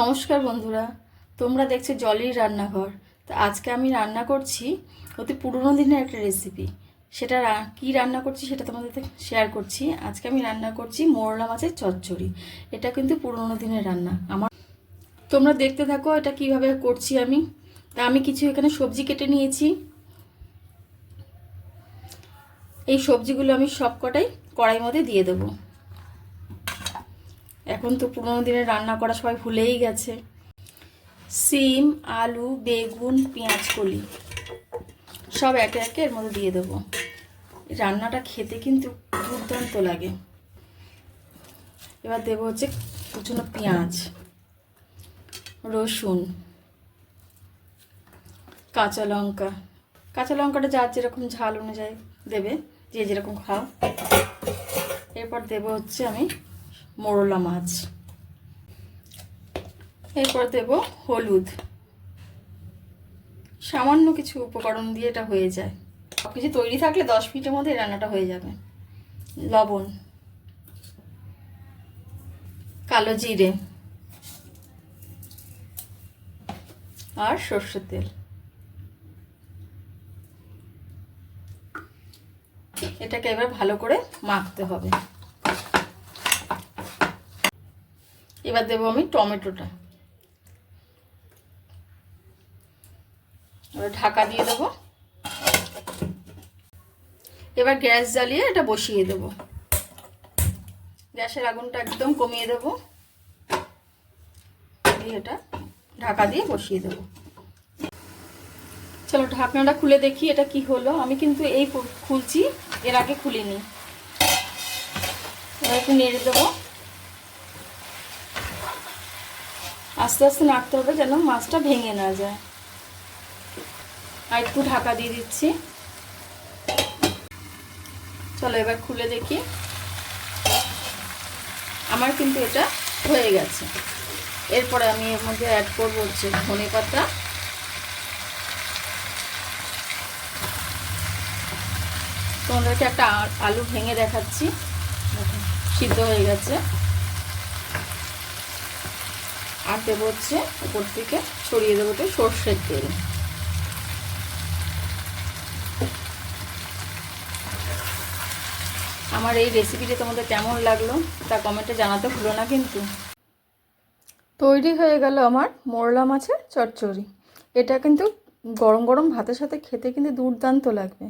নমস্কার বন্ধুরা, তোমরা দেখছো জলির রান্নাঘর। তো আজকে আমি রান্না করছি অতি পুরনো দিনের একটা রেসিপি। সেটা কি রান্না করছি সেটা তোমাদের সাথে শেয়ার করছি। আজকে আমি রান্না করছি মোরলা মাছের চচ্চড়ি। এটা কিন্তু পুরনো দিনের রান্না। তোমরা দেখতে থাকো এটা কিভাবে করছি আমি। তা আমি কিছু এখানে সবজি কেটে নিয়েছি। এই সবজিগুলো আমি সবকটাই কড়াইয়ের মধ্যে দিয়ে দেবো। এখন তো পুরনো দিনের রান্না করা সবাই ভুলেই গেছে। সিম, আলু, বেগুন, পেঁয়াজ কলি সব একে একে এর মধ্যে দিয়ে দেবো। রান্নাটা খেতে কিন্তু দুর্দান্ত লাগে। এবার দেবো হচ্ছে কুচনো পেঁয়াজ, রসুন, কাঁচা লঙ্কা। কাঁচা লঙ্কাটা যার যেরকম ঝাল অনুযায়ী দেবে, যে যেরকম খাও। এরপর দেবো হচ্ছে আমি মোরলা মাছ। এরপর দেব হলুদ। সামান্য কিছু উপকরণ দিয়ে এটা হয়ে যায়। সব কিছু তৈরি থাকলে 10 মিনিটের মধ্যে রান্নাটা হয়ে যাবে। লবণ, কালো জিরে আর সর্ষের তেল। এটাকে এবার ভালো করে মাখতে হবে। এবার দেবো আমি টমেটোটা। এবার ঢাকা দিয়ে দেবো। এবার গ্যাস জ্বালিয়ে এটা বসিয়ে দেবো। গ্যাসের আগুনটা একদম কমিয়ে দেবো, দিয়ে এটা ঢাকা দিয়ে বসিয়ে দেবো। চলো ঢাকনাটা খুলে দেখি এটা কি হলো। আমি কিন্তু এই খুলছি, এর আগে খুলিনি। এবার একটু নেড়ে দেবো। আস্তে আস্তে নাড়তে হবে যেন মাছটা ভেঙে না যায়। আর একটু ঢাকা দিয়ে দিচ্ছি। চলো এবার খুলে দেখি। আমার কিন্তু এটা হয়ে গেছে। এরপরে আমি এর মধ্যে অ্যাড করবো হচ্ছে ধনে পাতা, তোমাদেরকে একটা আলু ভেঙে দেখাচ্ছি, সিদ্ধ হয়ে গেছে। আর দেবো হচ্ছে উপর থেকে ছড়িয়ে দেবো তো সর্ষের তেল। আমার এই রেসিপিটা তোমাদের কেমন লাগলো তা কমেন্টে জানাতে ভুলো না কিন্তু। তৈরি হয়ে গেল আমার মোরলা মাছের চচ্চড়ি। এটা কিন্তু গরম গরম ভাতের সাথে খেতে কিন্তু দুর্দান্ত লাগবে।